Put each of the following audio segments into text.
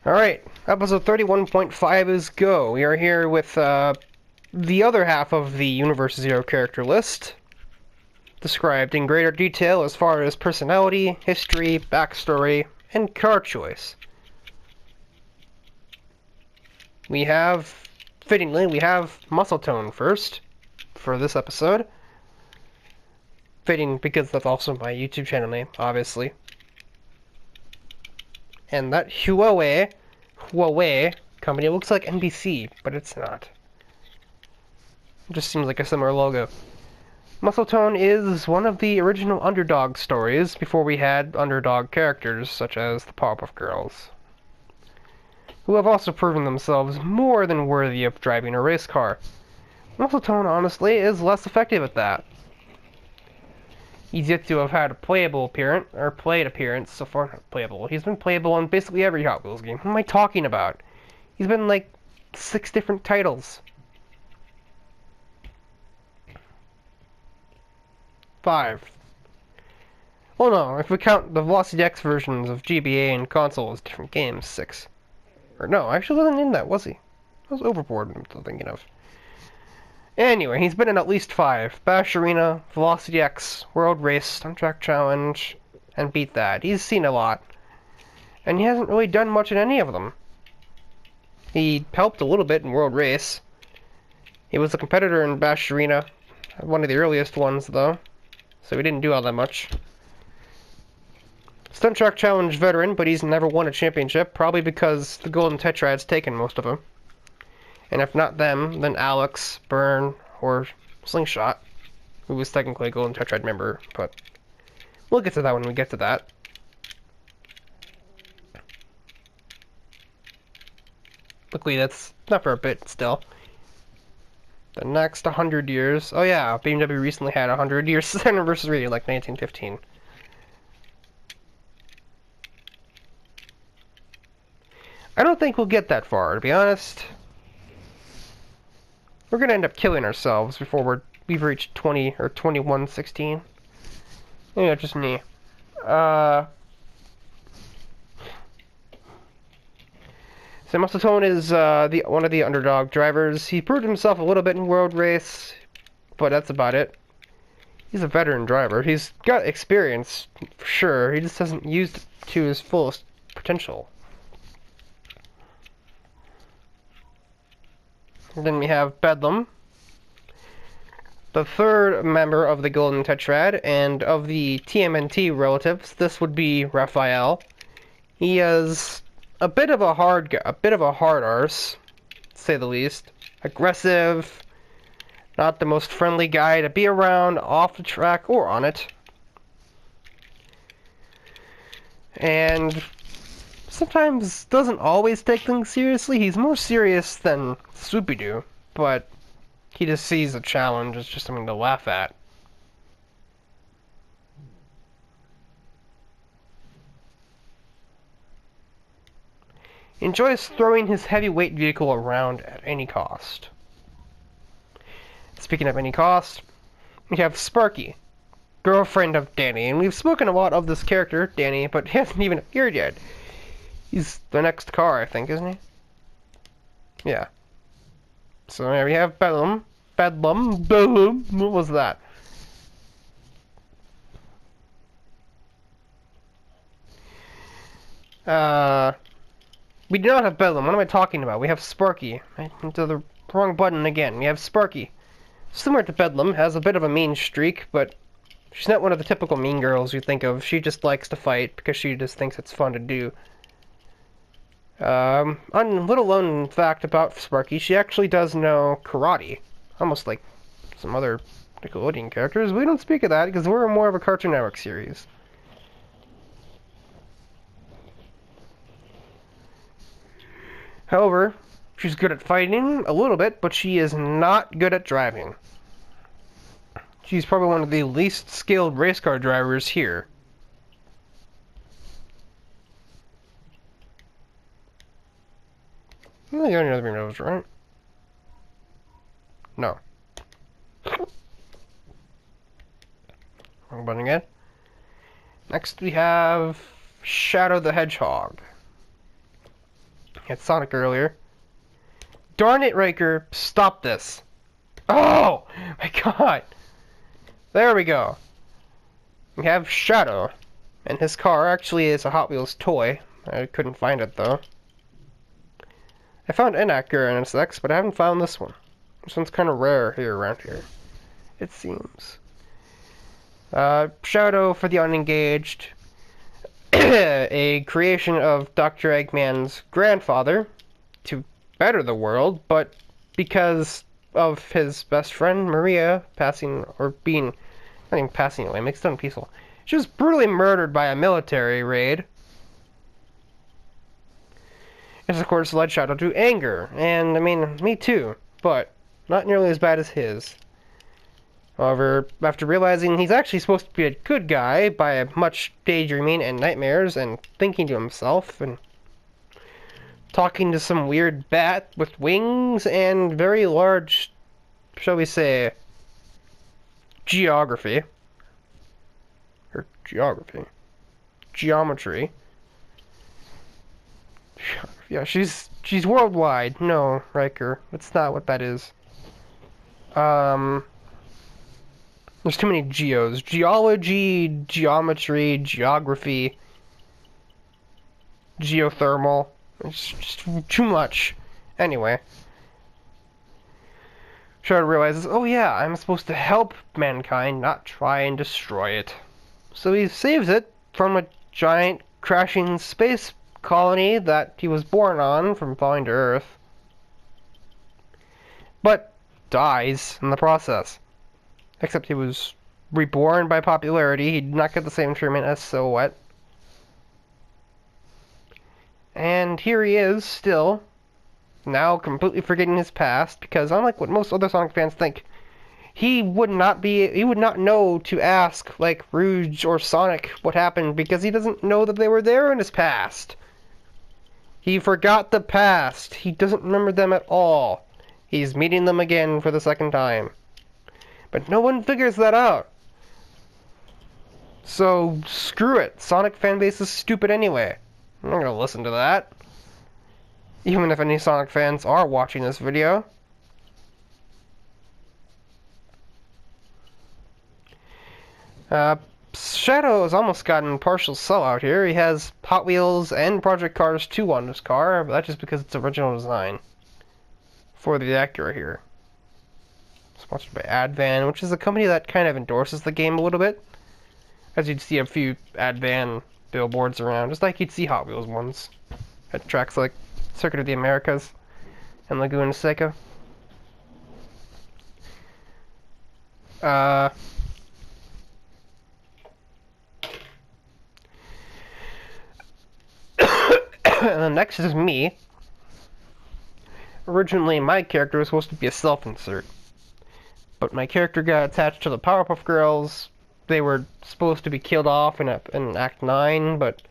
Alright, episode 31.5 is go. We are here with the other half of the Universe Zero character list, described in greater detail as far as personality, history, backstory, and card choice. Fittingly, we have muscle tone first, for this episode. Fitting because that's also my YouTube channel name, obviously. And that Huawei company looks like NBC, but it's not. It just seems like a similar logo. Muscletone is one of the original underdog stories before we had underdog characters such as the Powerpuff Girls, who have also proven themselves more than worthy of driving a race car. Muscletone, honestly, is less effective at that. He's yet to have had a played appearance so far. Not playable. He's been playable in basically every Hot Wheels game. What am I talking about? He's been in like 6 different titles. 5. Oh no, if we count the Velocity X versions of GBA and console as different games, 6. Or no, actually wasn't in that, was he? I was Overboard I'm thinking of. Anyway, he's been in at least 5. Bash Arena, Velocity X, World Race, Stunt Track Challenge, and Beat That. He's seen a lot. And he hasn't really done much in any of them. He helped a little bit in World Race. He was a competitor in Bash Arena, one of the earliest ones though, so he didn't do all that much. Stunt Track Challenge veteran, but he's never won a championship, probably because the Golden Tetrad's taken most of them. And if not them, then Alex, Byrne, or Slingshot, who was technically a Golden Tetrad member, but we'll get to that when we get to that. Luckily, that's not for a bit, still. The next 100 years... Oh yeah, BMW recently had a 100 years anniversary, like 1915. I don't think we'll get that far, to be honest. We're gonna end up killing ourselves before we've reached 20 or 2116. Yeah, just me. So Muscletone is one of the underdog drivers. He proved himself a little bit in World Race, but that's about it. He's a veteran driver. He's got experience, for sure. He just hasn't used it to his fullest potential. And then we have Bedlam, the third member of the Golden Tetrad, and of the TMNT relatives, this would be Raphael. He is a bit of a hard arse, to say the least. Aggressive, not the most friendly guy to be around off the track or on it. And sometimes doesn't always take things seriously. He's more serious than Swoopy-Doo, but he just sees a challenge as just something to laugh at. He enjoys throwing his heavyweight vehicle around at any cost. Speaking of any cost, we have Sparky, girlfriend of Danny, and we've spoken a lot of this character, Danny, but he hasn't even appeared yet. He's the next car, I think, isn't he? Yeah. So here we have Bedlam. What was that? We do not have Bedlam. What am I talking about? We have Sparky. I went to the wrong button again. We have Sparky. Similar to Bedlam, has a bit of a mean streak, but she's not one of the typical mean girls you think of. She just likes to fight because she just thinks it's fun to do. Little known fact about Sparky, she actually does know karate. Almost like some other Nickelodeon characters. We don't speak of that because we're more of a Cartoon Network series. However, she's good at fighting, a little bit, but she is not good at driving. She's probably one of the least skilled race car drivers here. Well, you already know those, right? No. Wrong button again. Next we have Shadow the Hedgehog. Hit Sonic earlier. Darn it, Riker! Stop this! Oh my god! There we go. We have Shadow. And his car actually is a Hot Wheels toy. I couldn't find it though. I found Inaccurate and NSX, but I haven't found this one. This one's kind of rare here around here, it seems. Shadow for the unengaged. A creation of Dr. Eggman's grandfather to better the world, but because of his best friend Maria passing, or being, not even passing away, makes it unpeaceful. She was brutally murdered by a military raid. This, of course, led Shadow to anger, and, I mean, me too, but not nearly as bad as his. However, after realizing he's actually supposed to be a good guy by much daydreaming and nightmares and thinking to himself and talking to some weird bat with wings and very large, shall we say, geometry. Yeah, she's worldwide. No, Riker, that's not what that is. There's too many geos. Geology, geometry, geography, geothermal. It's just too much. Anyway. Shadow realizes, oh yeah, I'm supposed to help mankind, not try and destroy it. So he saves it from a giant crashing space colony that he was born on from falling to Earth. But dies in the process. Except he was reborn by popularity. He did not get the same treatment as Silhouette. And here he is, still, now completely forgetting his past, because unlike what most other Sonic fans think, he would not know to ask, like Rouge or Sonic, what happened, because he doesn't know that they were there in his past. He forgot the past. He doesn't remember them at all. He's meeting them again for the second time. But no one figures that out. So, screw it. Sonic fanbase is stupid anyway. I'm not gonna listen to that. Even if any Sonic fans are watching this video. Shadow has almost gotten partial sellout here. He has Hot Wheels and Project Cars 2 on his car, but that's just because it's original design. For the Acura here. Sponsored by Advan, which is a company that kind of endorses the game a little bit. As you'd see a few Advan billboards around, just like you'd see Hot Wheels ones. At tracks like Circuit of the Americas and Laguna Seca. And then next is me. Originally, my character was supposed to be a self-insert. But my character got attached to the Powerpuff Girls. They were supposed to be killed off in Act 9, but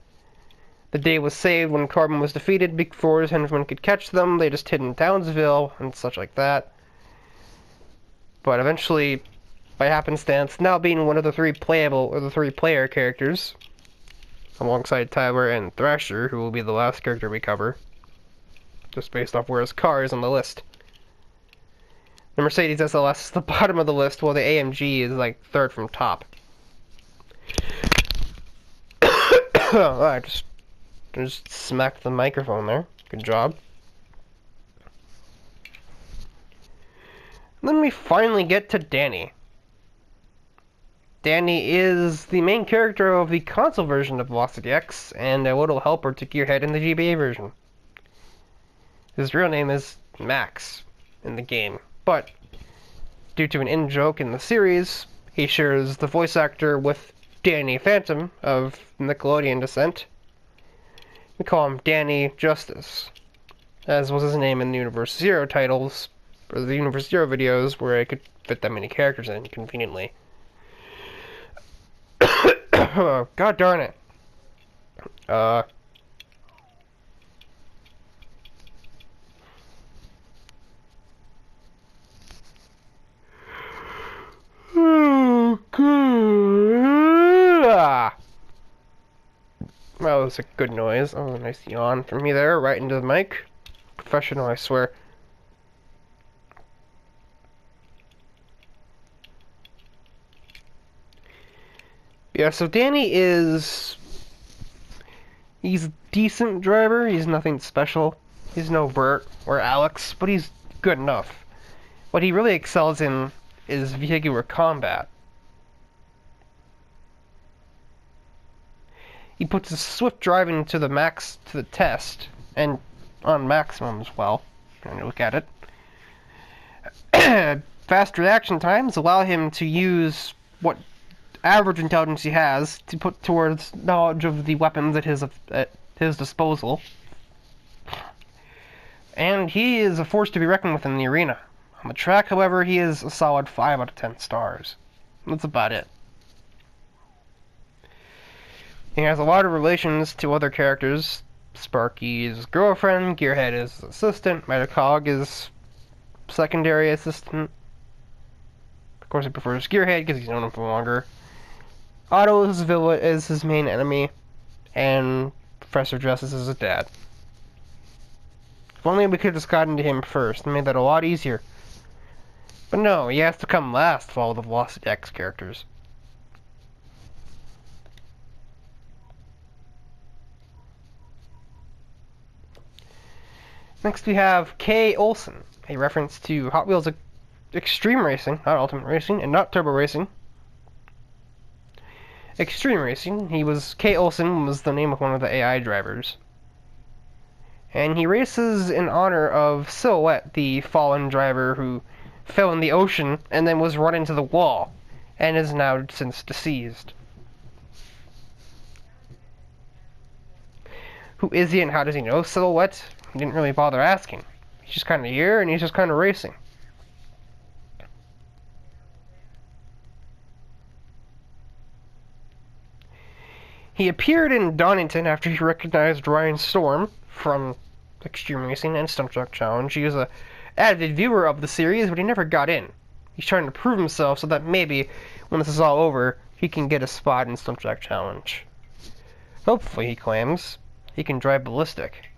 the day was saved when Carbon was defeated before his henchmen could catch them. They just hid in Townsville and such like that. But eventually, by happenstance, now being one of the three playable, or the three player characters, alongside Tyler and Thrasher, who will be the last character we cover, just based off where his car is on the list. The Mercedes SLS is the bottom of the list, while the AMG is like third from top. I just smacked the microphone there. Good job. And then we finally get to Danny. Danny is the main character of the console version of Velocity X, and a little helper to Gearhead in the GBA version. His real name is Max in the game, but due to an in-joke in the series, he shares the voice actor with Danny Phantom of Nickelodeon descent. We call him Danny Justice, as was his name in the Universe Zero titles, or the Universe Zero videos, where I could fit that many characters in conveniently. God darn it. That was a good noise. Oh, nice yawn from me there, right into the mic. Professional, I swear. Yeah, so Danny is... He's a decent driver. He's nothing special. He's no Bert or Alex, but he's good enough. What he really excels in is vehicular combat. He puts his swift driving to the test, and on maximum as well, when you look at it. Fast reaction times allow him to use what average intelligence he has to put towards knowledge of the weapons at his disposal. And he is a force to be reckoned with in the arena. On the track, however, he is a solid 5 out of 10 stars. That's about it. He has a lot of relations to other characters. Sparky is his girlfriend, Gearhead is his assistant, Metacog is secondary assistant. Of course, he prefers Gearhead because he's known him for longer. Otto is his main enemy, and Professor Justice is his dad. If only we could have just gotten to him first and made that a lot easier. But no, he has to come last of all the Velocity X characters. Next we have K. Olsen, a reference to Hot Wheels Extreme Racing, not Ultimate Racing, and not Turbo Racing. Extreme Racing, K. Olsen was the name of one of the AI drivers. And he races in honor of Silhouette, the fallen driver who fell in the ocean and then was run into the wall, and is now since deceased. Who is he and how does he know Silhouette? He didn't really bother asking. He's just kind of here and he's just kind of racing. He appeared in Donington after he recognized Ryan Storm from Extreme Racing and Stunt Truck Challenge. He was an avid viewer of the series, but he never got in. He's trying to prove himself so that maybe, when this is all over, he can get a spot in Stunt Truck Challenge. Hopefully, he claims, he can drive ballistic.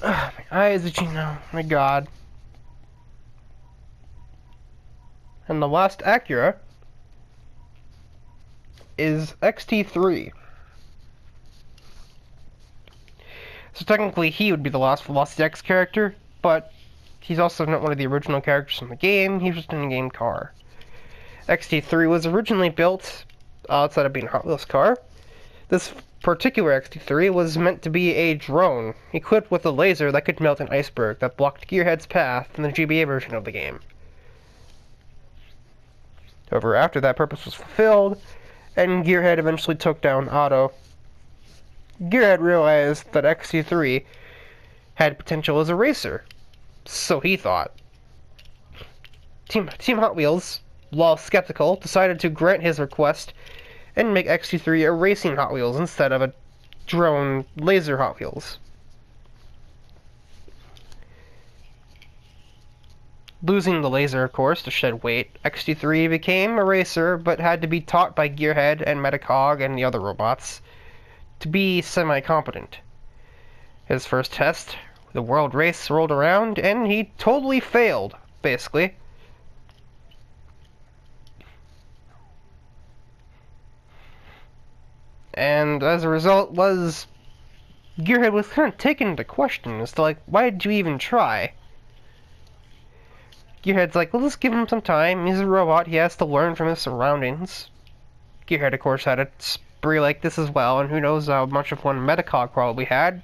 Ugh, my eyes itching now. My God. And the last Acura is XT3. So technically he would be the last Velocity X character, but he's also not one of the original characters in the game. He's just an in-game car. XT3 was originally built outside of being a Hot Wheels car. This particular XT3 was meant to be a drone, equipped with a laser that could melt an iceberg that blocked Gearhead's path in the GBA version of the game. However, after that purpose was fulfilled, and Gearhead eventually took down Otto, Gearhead realized that XT3 had potential as a racer. So he thought. Team Hot Wheels, while skeptical, decided to grant his request and make XT3 a racing Hot Wheels instead of a drone laser Hot Wheels. Losing the laser, of course, to shed weight, XT3 became a racer, but had to be taught by Gearhead and Metacog and the other robots to be semi-competent. His first test, the world race, rolled around, and he totally failed, basically. And as a result Gearhead was kind of taken into question as to, like, why did you even try? Gearhead's like, well, let's give him some time. He's a robot. He has to learn from his surroundings. Gearhead, of course, had a spree like this as well, and who knows how much of one Metacog probably had,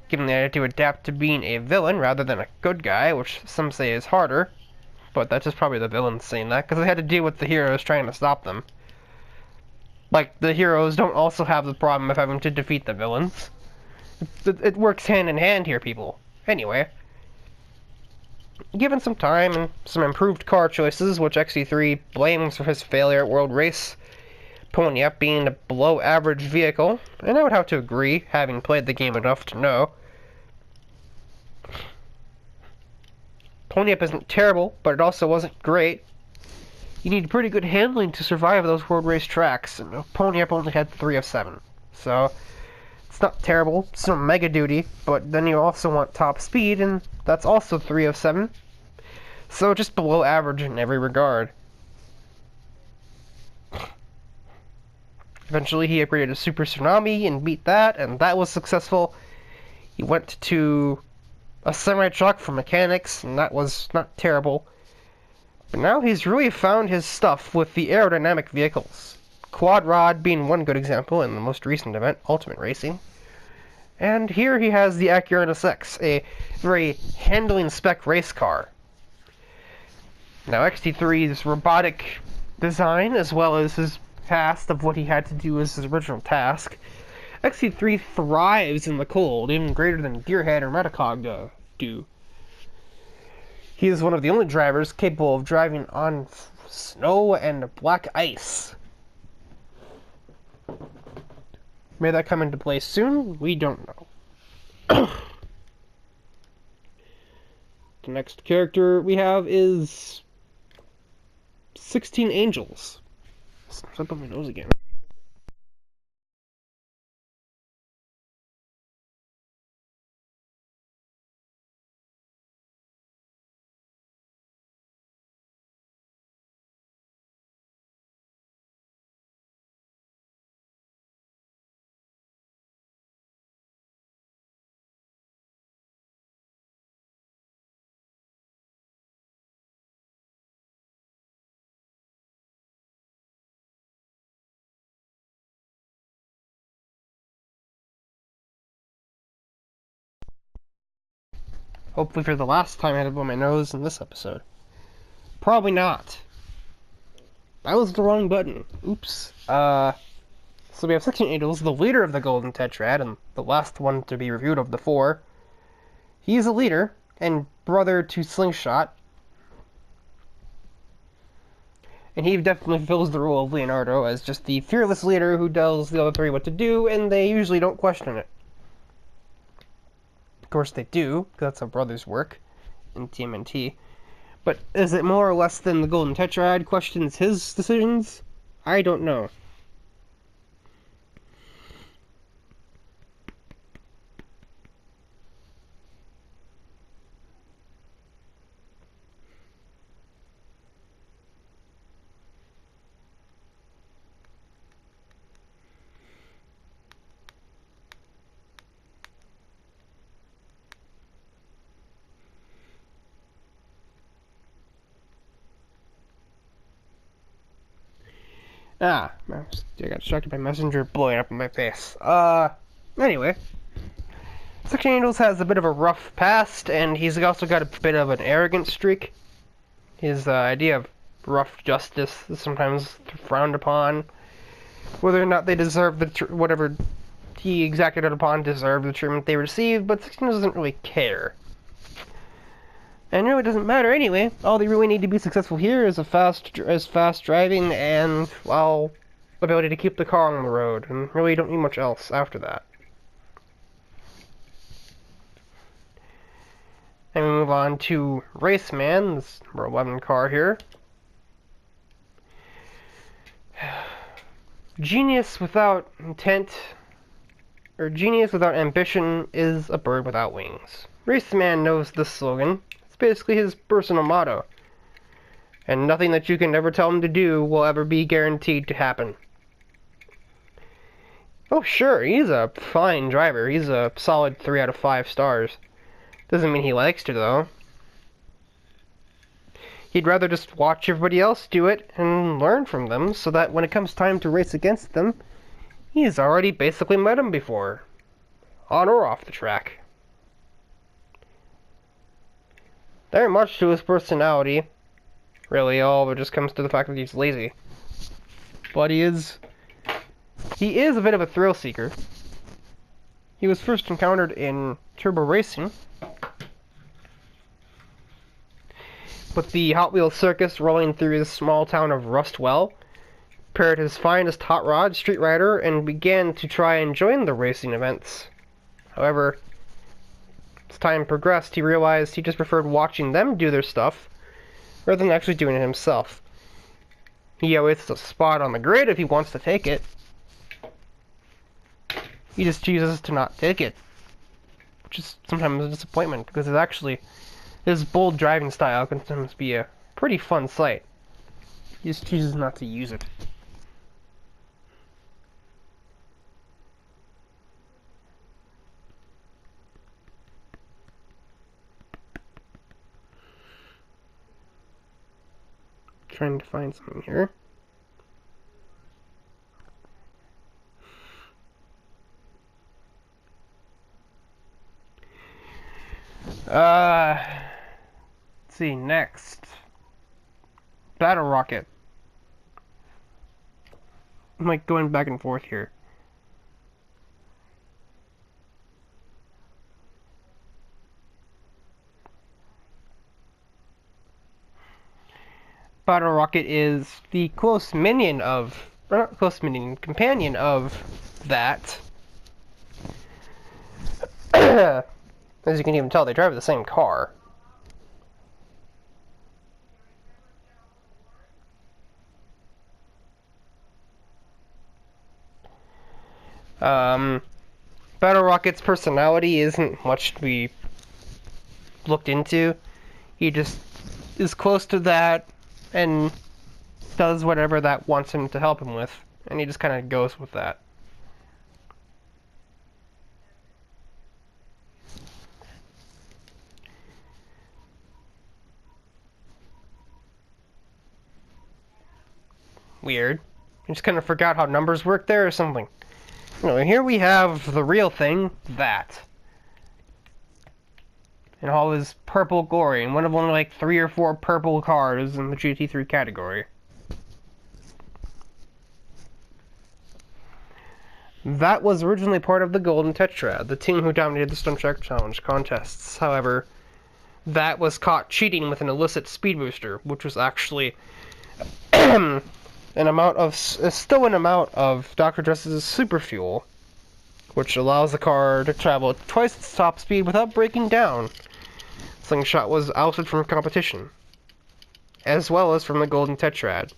given the idea to adapt to being a villain rather than a good guy, which some say is harder. But that's just probably the villains saying that, because they had to deal with the heroes trying to stop them. Like, the heroes don't also have the problem of having to defeat the villains. It works hand in hand here, people. Anyway. Given some time and some improved car choices, which XE3 blames for his failure at World Race, Pony Up being a below-average vehicle, and I would have to agree, having played the game enough to know. Pony Up isn't terrible, but it also wasn't great. You need pretty good handling to survive those road race tracks, and Pony Up only had 3 of 7. So, it's not terrible, it's not mega duty, but then you also want top speed, and that's also 3 of 7. So just below average in every regard. Eventually he upgraded to Super Tsunami and beat that, and that was successful. He went to a semi-truck for mechanics, and that was not terrible. But now he's really found his stuff with the aerodynamic vehicles. Quad Rod being one good example in the most recent event, Ultimate Racing. And here he has the Acura NSX, a very handling spec race car. Now XT3's robotic design, as well as his past of what he had to do as his original task, XT3 thrives in the cold, even greater than Gearhead or Metacog do. He is one of the only drivers capable of driving on snow and black ice. May that come into play soon? We don't know. The next character we have is 16 Angels. Step on my nose again. Hopefully for the last time I had to blow my nose in this episode. Probably not. That was the wrong button. Oops. So we have 16 Angels, the leader of the Golden Tetrad, and the last one to be reviewed of the 4. He is a leader, and brother to Slingshot. And he definitely fulfills the role of Leonardo as just the fearless leader who tells the other 3 what to do, and they usually don't question it. Of course they do, because that's how brothers work in TMNT. But is it more or less than the Golden Tetrad questions his decisions? I don't know. I got distracted by Messenger blowing up in my face. Anyway. 16 Angels has a bit of a rough past, and he's also got a bit of an arrogant streak. His idea of rough justice is sometimes frowned upon. Whether or not they deserve whatever he exacted upon deserve the treatment they received, but 16 doesn't really care. And it really doesn't matter anyway. All they really need to be successful here is fast driving and, well, ability to keep the car on the road, and really don't need much else after that. And we move on to Raceman, this number 11 car here. Genius without intent, or genius without ambition, is a bird without wings. Raceman knows this slogan. It's basically his personal motto. And nothing that you can ever tell him to do will ever be guaranteed to happen. Oh sure, he's a fine driver. He's a solid 3 out of 5 stars. Doesn't mean he likes to, though. He'd rather just watch everybody else do it and learn from them, so that when it comes time to race against them, he's already basically met them before. On or off the track. Very much to his personality. Really, all of it just comes to the fact that he's lazy. But he is a bit of a thrill seeker. He was first encountered in Turbo Racing, with the Hot Wheels circus rolling through the small town of Rustwell, paired his finest hot rod, Street Rider, and began to try and join the racing events. However, As time progressed, he realized he just preferred watching them do their stuff rather than actually doing it himself. He awaits a spot on the grid if he wants to take it. He just chooses to not take it, which is sometimes a disappointment, because it's actually, his bold driving style can sometimes be a pretty fun sight. He just chooses not to use it. Trying to find something here. Let's see, next. Battle Rocket. I'm like going back and forth here. Battle Rocket is the close minion of, or not close minion, companion of that. As you can even tell, they drive the same car. Battle Rocket's personality isn't much to be looked into. He just is close to that and does whatever that wants him to help him with, and he just kind of goes with that. Weird. I just kind of forgot how numbers work there or something. Anyway, here we have the real thing, that. And all his purple glory, and one of only like 3 or 4 purple cars in the GT3 category. That was originally part of the Golden Tetrad, the team who dominated the Stunt Track Challenge contests. However, that was caught cheating with an illicit speed booster, which was actually still an amount of Dr. Dress's super fuel, which allows the car to travel at twice its top speed without breaking down. Slingshot was ousted from competition, as well as from the Golden Tetrad,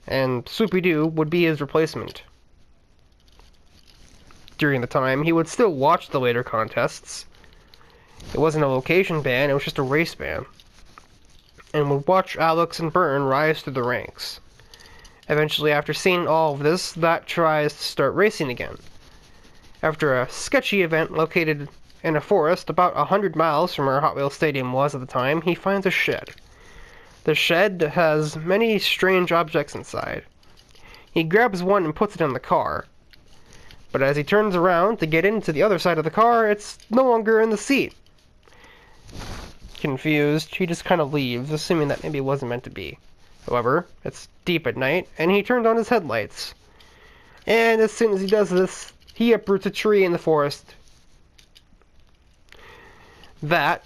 and Swoopy-Doo would be his replacement. During the time, he would still watch the later contests. It wasn't a location ban, it was just a race ban, and would watch Alex and Byrne rise through the ranks. Eventually, after seeing all of this, that tries to start racing again. After a sketchy event located in a forest about 100 miles from where Hot Wheels Stadium was at the time, he finds a shed. The shed has many strange objects inside. He grabs one and puts it in the car. But as he turns around to get into the other side of the car, it's no longer in the seat. Confused, he just kind of leaves, assuming that maybe it wasn't meant to be. However, it's deep at night, and he turned on his headlights. And as soon as he does this, he uproots a tree in the forest. That,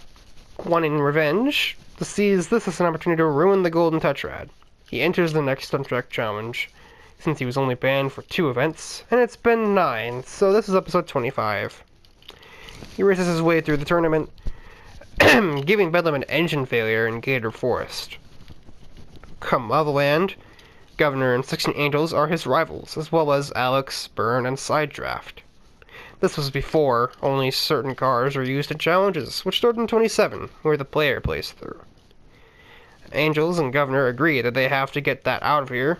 wanting revenge, sees this as an opportunity to ruin the Golden Tetrad. He enters the next Stunt Track Challenge, since he was only banned for 2 events, and it's been 9, so this is episode 25. He races his way through the tournament, giving Bedlam an engine failure in Gator Forest. Come Lavaland, Governor and 16 Angels are his rivals, as well as Alex, Byrne, and Sidedraft. This was before only certain cars were used in challenges, which started in 27, where the player plays through. Angels and Governor agree that they have to get that out of here,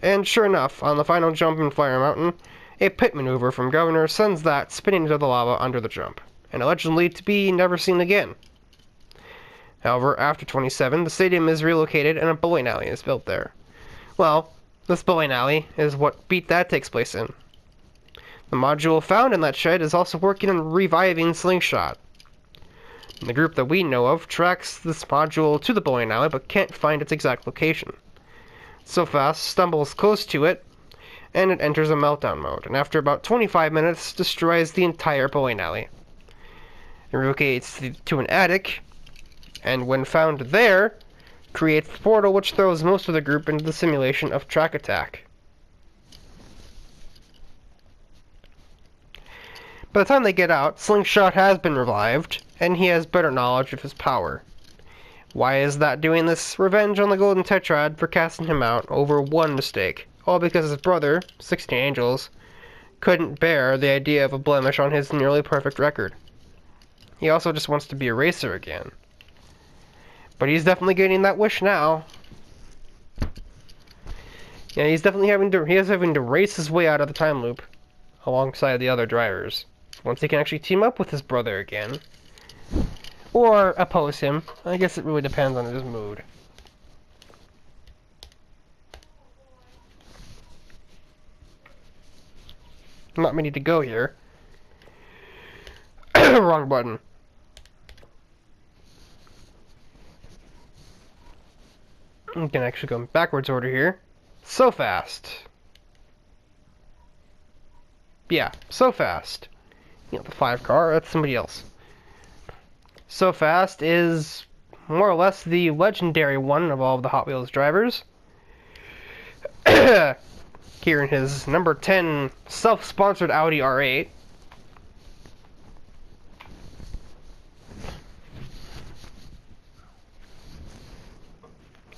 and sure enough, on the final jump in Fire Mountain, a pit maneuver from Governor sends that spinning into the lava under the jump, and allegedly to be never seen again. However, after 27, the stadium is relocated and a bowling alley is built there. Well, this bowling alley is what Beat That takes place in. The module found in that shed is also working on reviving Slingshot. And the group that we know of tracks this module to the bowling alley but can't find its exact location. So fast, stumbles close to it, and it enters a meltdown mode, and after about 25 minutes, destroys the entire bowling alley. It relocates to an attic, and when found there, creates the portal which throws most of the group into the simulation of Track Attack. By the time they get out, Slingshot has been revived, and he has better knowledge of his power. Why is that doing this? Revenge on the Golden Tetrad for casting him out over one mistake. All because his brother, 16 Angels, couldn't bear the idea of a blemish on his nearly perfect record. He also just wants to be a racer again. But he's definitely getting that wish now. Yeah, he's definitely having to race his way out of the time loop alongside the other drivers. Once he can actually team up with his brother again. Or oppose him. I guess it really depends on his mood. Not many to go here. Wrong button. We can actually go in backwards order here. So fast. Yeah, so fast. You know, the 5 car, that's somebody else. So fast is more or less the legendary one of all of the Hot Wheels drivers. Here in his number 10 self-sponsored Audi R8.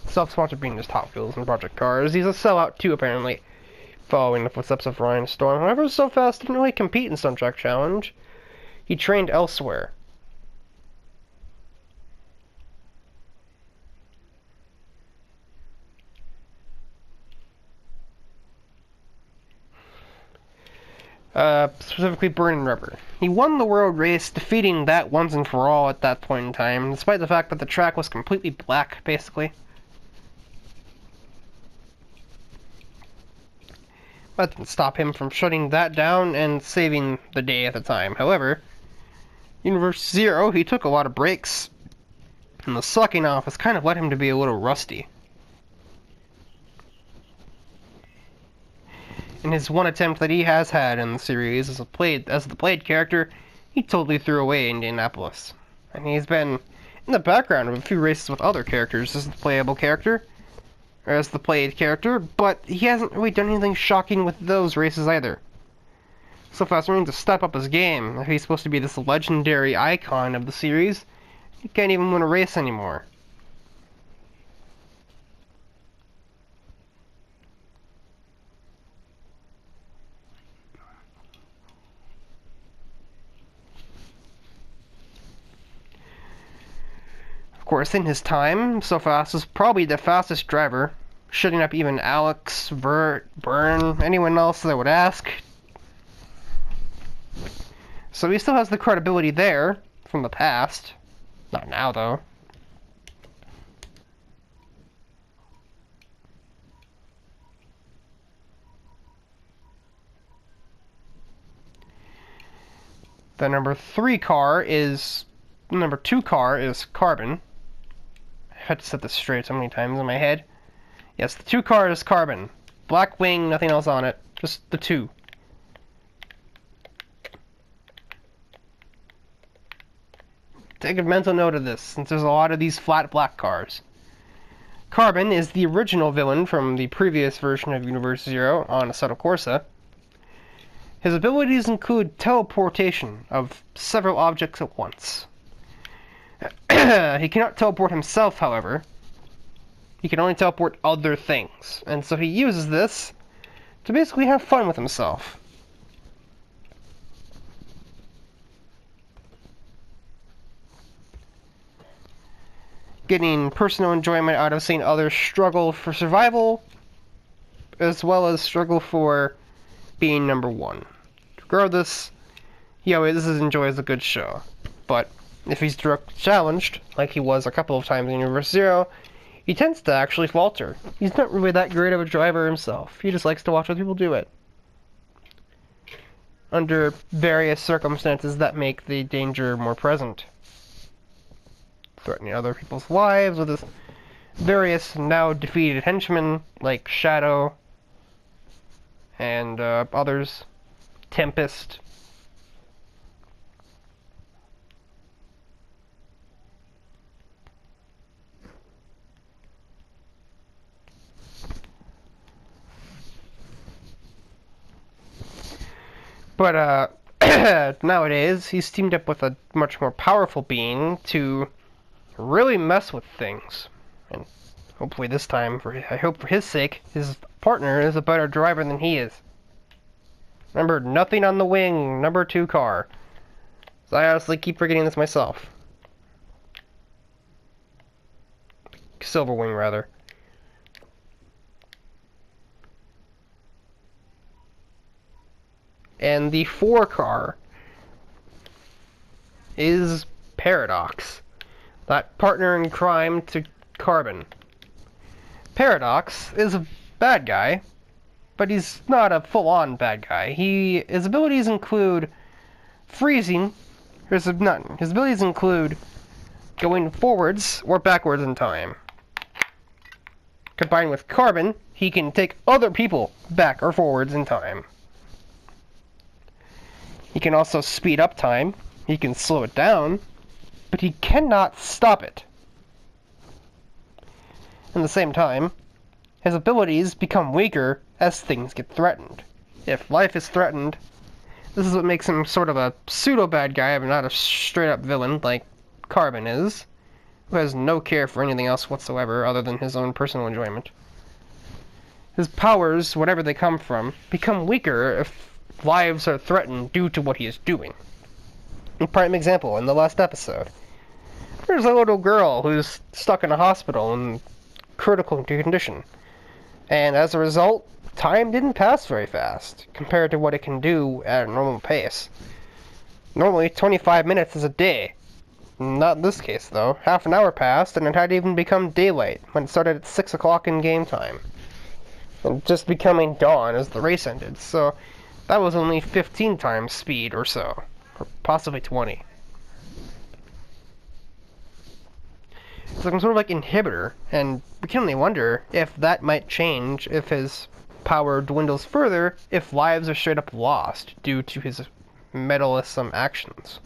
Self-sponsored being just Hot Wheels and Project Cars. He's a sellout too, apparently, following the footsteps of Ryan Storm. However, So Fast didn't really compete in Stunt Track Challenge. He trained elsewhere. Specifically Burning Rubber. He won the world race, defeating that once and for all at that point in time, despite the fact that the track was completely black, basically. That didn't stop him from shutting that down and saving the day at the time. However, Universe Zero, he took a lot of breaks, and the sucking off has kind of led him to be a little rusty. In his one attempt that he has had in the series as the played character, he totally threw away Indianapolis. And he's been in the background of a few races with other characters as the playable character, or as the played character, but he hasn't really done anything shocking with those races either. So Fast needs to step up his game. If he's supposed to be this legendary icon of the series, he can't even win a race anymore. Of course, in his time, So Fast was probably the fastest driver, shutting up even Alex, Burt, Byrne, anyone else that would ask. So he still has the credibility there from the past. Not now, though. The number 2 car is Carbon. I had to set this straight so many times in my head. Yes, the 2 car is Carbon. Black wing, nothing else on it. Just the 2. Take a mental note of this, since there's a lot of these flat black cars. Carbon is the original villain from the previous version of Universe Zero on Assetto Corsa. His abilities include teleportation of several objects at once. He cannot teleport himself, however. He can only teleport other things, and so he uses this to basically have fun with himself. Getting personal enjoyment out of seeing others struggle for survival, as well as struggle for being number 1. Regardless, he always enjoys a good show. But if he's direct challenged, like he was a couple of times in Universe Zero, he tends to actually falter. He's not really that great of a driver himself. He just likes to watch other people do it. Under various circumstances that make the danger more present. Threatening other people's lives with his various now defeated henchmen, like Shadow and others. Tempest. But nowadays, he's teamed up with a much more powerful being to really mess with things. And hopefully this time, I hope for his sake, his partner is a better driver than he is. Remember, nothing on the wing, number 2 car. So I honestly keep forgetting this myself. Silver wing, rather. And the 4 car is Paradox, that partner in crime to Carbon. Paradox is a bad guy, but he's not a full-on bad guy. His abilities include freezing. His abilities include going forwards or backwards in time. Combined with Carbon, he can take other people back or forwards in time. He can also speed up time. He can slow it down, but he cannot stop it. At the same time, his abilities become weaker as things get threatened. If life is threatened, this is what makes him sort of a pseudo-bad guy, but not a straight-up villain like Carbon is, who has no care for anything else whatsoever other than his own personal enjoyment. His powers, whatever they come from, become weaker if lives are threatened due to what he is doing. A prime example, in the last episode, there's a little girl who's stuck in a hospital in critical condition, and as a result, time didn't pass very fast compared to what it can do at a normal pace. Normally, 25 minutes is a day. Not in this case, though. Half an hour passed, and it hadn't even become daylight when it started at 6 o'clock in game time. And just becoming dawn as the race ended, so that was only 15 times speed or so. Or possibly 20. It's like some sort of like inhibitor, and we can only wonder if that might change if his power dwindles further, if lives are straight up lost due to his meddlesome actions.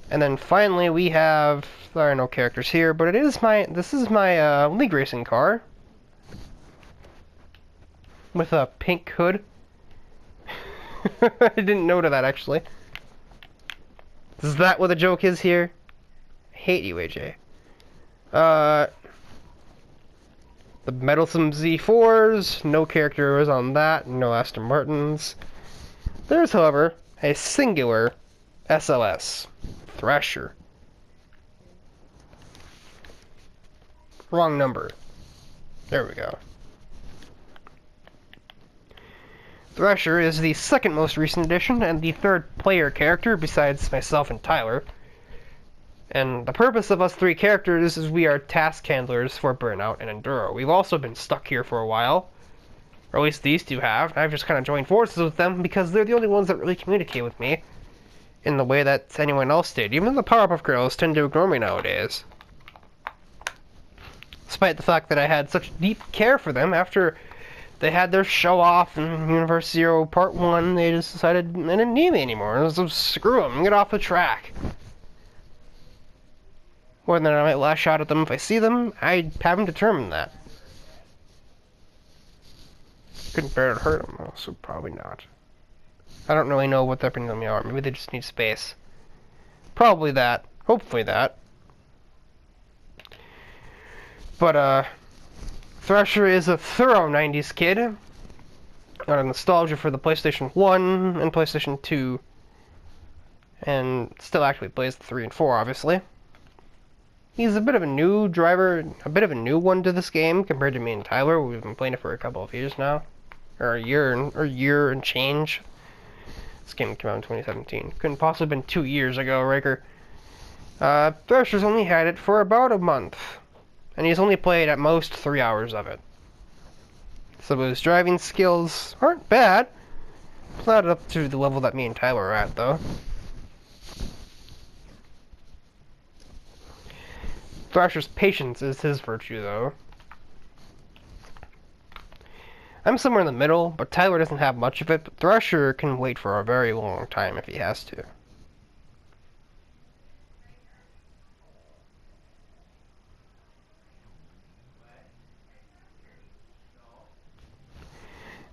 And then finally we have, there are no characters here, but this is my league racing car. With a pink hood. I didn't notice that, actually. Is that what the joke is here? I hate you, AJ. The meddlesome Z4s, no characters on that, no Aston Martins. There's, however, a singular SLS. Thrasher. Wrong number. There we go. Thrasher is the second most recent addition and the third player character besides myself and Tyler. And the purpose of us 3 characters is we are task handlers for Burnout and Enduro. We've also been stuck here for a while. Or at least these 2 have. I've just kind of joined forces with them because they're the only ones that really communicate with me in the way that anyone else did. Even the Powerpuff Girls tend to ignore me nowadays. Despite the fact that I had such deep care for them after they had their show off in Universe Zero Part 1, they just decided they didn't need me anymore. So screw them, get off the track. More than I might lash out at them if I see them, I haven't determined that. Couldn't bear to hurt them, though, so probably not. I don't really know what they're bringing me are. Maybe they just need space. Probably that. Hopefully that. But, Thrasher is a thorough 90s kid. Got a nostalgia for the PlayStation 1 and PlayStation 2. And still actually plays the 3 and 4, obviously. He's a bit of a new driver, a bit of a new one to this game compared to me and Tyler. We've been playing it for a couple of years now. Or a year and change. This game came out in 2017. Couldn't possibly have been 2 years ago, Riker. Thrasher's only had it for about a month. And he's only played at most 3 hours of it. So his driving skills aren't bad. It's not up to the level that me and Tyler are at, though. Thrasher's patience is his virtue, though. I'm somewhere in the middle, but Tyler doesn't have much of it, but Thrasher can wait for a very long time if he has to.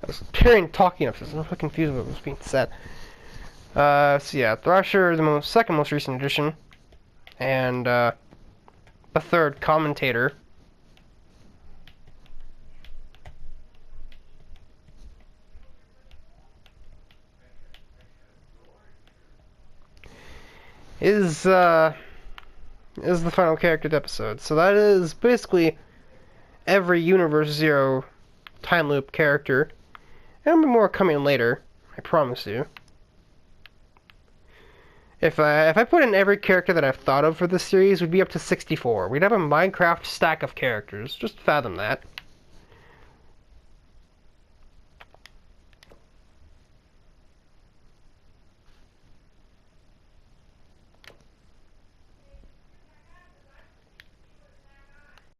I was hearing talking of this. I'm so confused with what was being said. So yeah, Thrasher, the second most recent edition, and the third commentator. Is the final charactered episode. So that is basically every Universe Zero time loop character. And there'll be more coming later, I promise you. If I put in every character that I've thought of for this series, we'd be up to 64. We'd have a Minecraft stack of characters. Just fathom that.